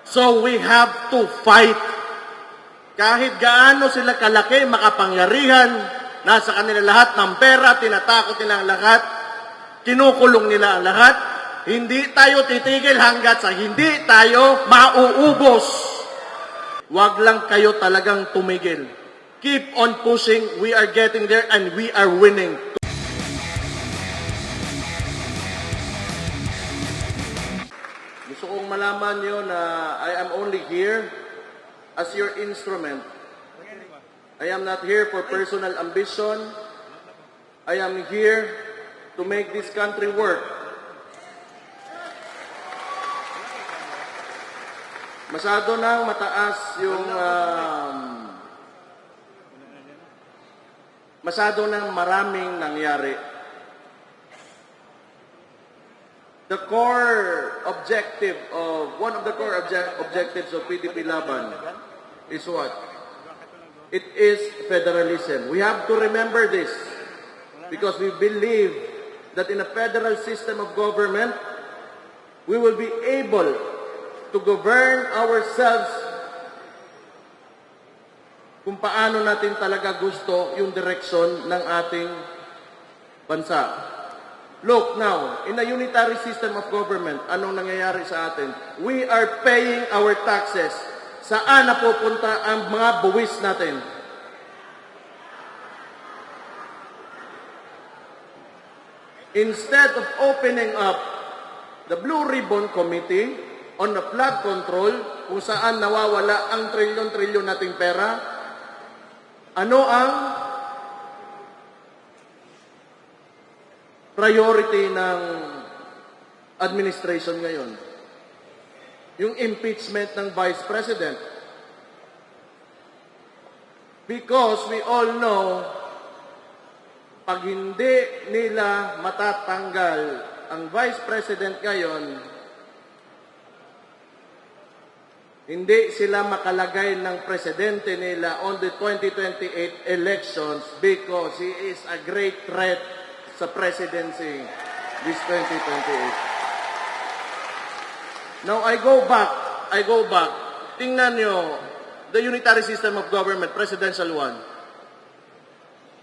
So we have to fight. Kahit gaano sila kalaki, makapangyarihan, nasa kanila lahat ng pera, tinatakot nila ang lahat, kinukulong nila ang lahat, hindi tayo titigil hanggat sa hindi tayo mauubos. Huwag lang kayo talagang tumigil. Keep on pushing. We are getting there and we are winning. Gusto kong malaman nyo na I am only here as your instrument. I am not here for personal ambition. I am here to make this country work. Masyado nang mataas yung masyado nang maraming nangyari. The core objective of, one of the core objectives of PDP Laban is what? It is federalism. We have to remember this because we believe that in a federal system of government, we will be able to govern ourselves kung paano natin talaga gusto yung direksyon ng ating bansa. Look now, in a unitary system of government, anong nangyayari sa atin? We are paying our taxes. Saan napupunta ang mga buwis natin? Instead of opening up the Blue Ribbon Committee on the flood control, kung saan nawawala ang trilyon-trilyon nating pera, ano ang priority ng administration ngayon? Yung impeachment ng Vice President. Because we all know, pag hindi nila matatanggal ang Vice President ngayon, hindi sila makalagay ng presidente nila on the 2028 elections because he is a great threat sa presidency this 2028. Now, I go back. Tingnan nyo, the unitary system of government, presidential one.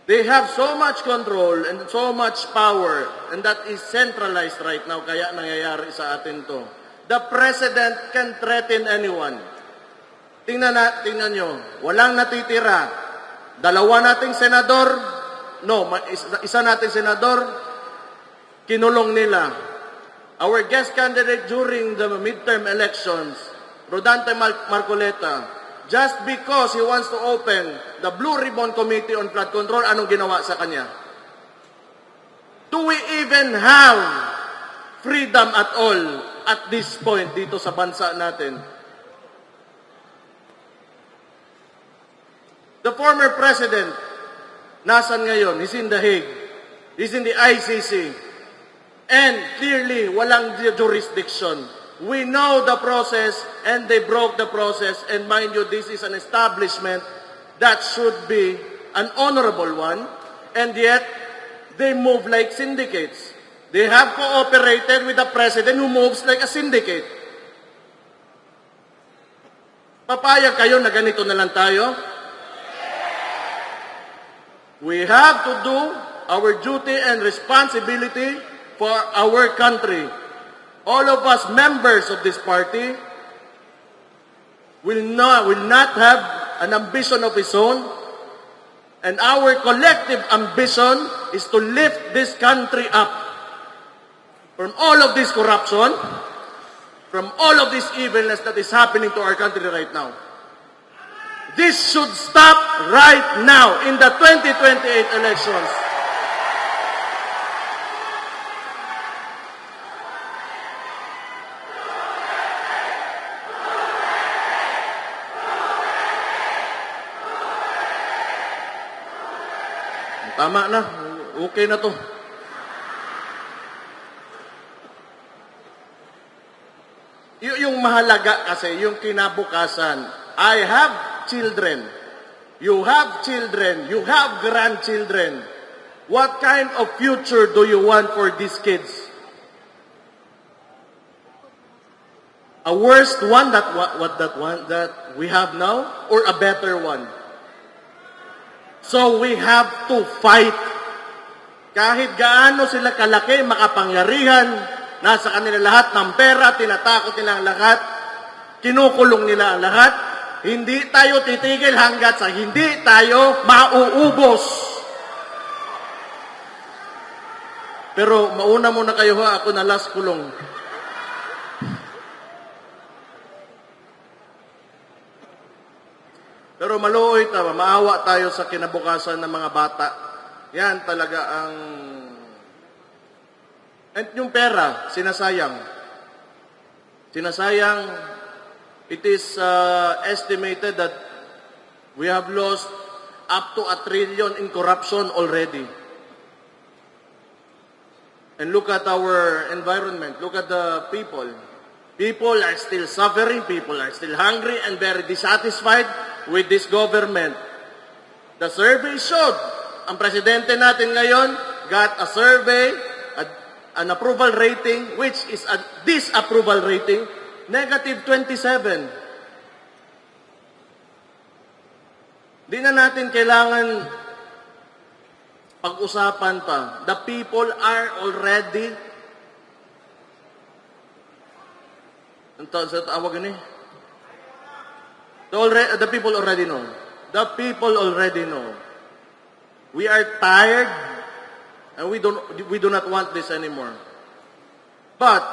They have so much control and so much power, and that is centralized right now, kaya nangyayari sa atin to. The president can threaten anyone. Tingnan nyo, walang natitira. Dalawa nating senador, isa nating senador, kinulong nila. Our guest candidate during the midterm elections, Rodante Marcoleta, just because he wants to open the Blue Ribbon Committee on Flood Control, anong ginawa sa kanya? Do we even have freedom at all at this point dito sa bansa natin? The former president, nasan ngayon? He's in The Hague. He's in the ICC. And clearly, walang jurisdiction. We know the process and they broke the process. And mind you, this is an establishment that should be an honorable one. And yet, they move like syndicates. They have cooperated with the president who moves like a syndicate. Papayag kayo na ganito na lang tayo? We have to do our duty and responsibility for our country. All of us members of this party will not have an ambition of his own, and our collective ambition is to lift this country up from all of this corruption, from all of this evilness that is happening to our country right now. This should stop right now in the 2028 elections. Tama na. Okay na to. Yung mahalaga kasi, yung kinabukasan. I have children. You have children. You have grandchildren. What kind of future do you want for these kids? A worst one that we have now, or a better one? So we have to fight. Kahit gaano sila kalaki, makapangyarihan, nasa kanila lahat ng pera, tinatakot nila ang lahat, kinukulong nila ang lahat, hindi tayo titigil hanggat sa hindi tayo mauubos. Pero mauna muna kayo ha, ako na last kulong. Pero maluoy tayo, maawa tayo sa kinabukasan ng mga bata. Yan talaga ang... At yung pera, sinasayang. Sinasayang, it is estimated that we have lost up to 1 trillion in corruption already. And look at our environment, look at the people. People are still suffering, people are still hungry and very dissatisfied with this government. The survey showed, ang presidente natin ngayon got a survey, an approval rating, which is a disapproval rating, negative 27. Di na natin kailangan pag-usapan pa. The people are already, the people already know. The people already know. We are tired and we do not want this anymore. But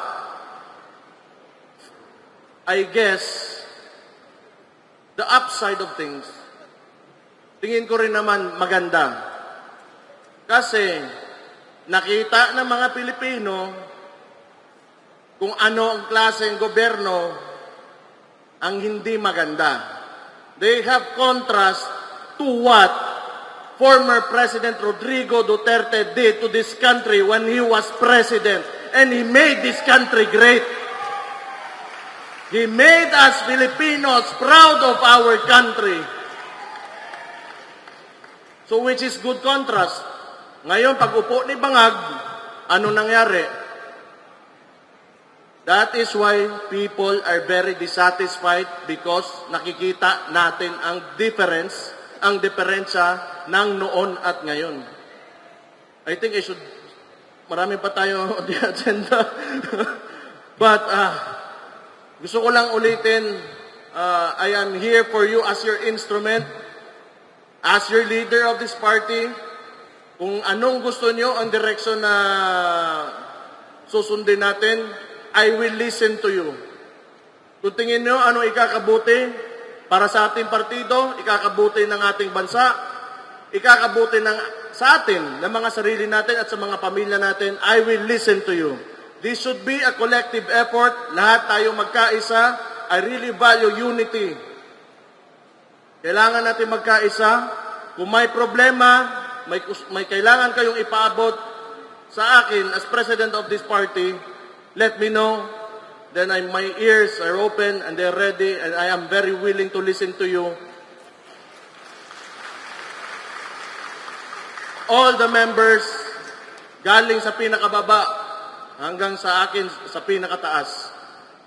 I guess the upside of things, tingin ko rin naman maganda. Kasi nakita ng mga Pilipino kung ano ang klaseng gobyerno ang hindi maganda. They have contrast to what former President Rodrigo Duterte did to this country when he was president. And he made this country great. He made us Filipinos proud of our country. So which is good contrast. Ngayon, pag upo ni Bangag, ano nangyari? That is why people are very dissatisfied because nakikita natin ang difference, ang diferensya ng noon at ngayon. I think marami pa tayo on the agenda. But gusto ko lang ulitin, I am here for you as your instrument, as your leader of this party. Kung anong gusto nyo ang direksyon na susundin natin, I will listen to you. Kung tingin nyo ano ikakabuti para sa ating partido, ikakabuti ng ating bansa, ikakabuti sa atin, ng mga sarili natin at sa mga pamilya natin, I will listen to you. This should be a collective effort. Lahat tayo magkaisa. I really value unity. Kailangan natin magkaisa. Kung may problema, may kailangan kayong ipaabot sa akin as president of this party, let me know. Then my ears are open and they're ready and I am very willing to listen to you. All the members, galing sa pinakababa hanggang sa akin sa pinakataas.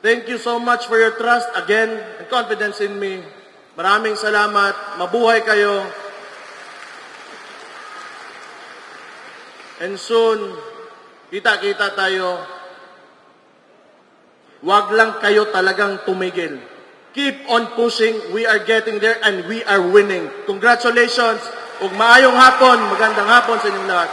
Thank you so much for your trust again and confidence in me. Maraming salamat. Mabuhay kayo. And soon, kita-kita tayo. Wag lang kayo talagang tumigil. Keep on pushing. We are getting there and we are winning. Congratulations. Ug maayong hapon. Magandang hapon sa inyong lahat.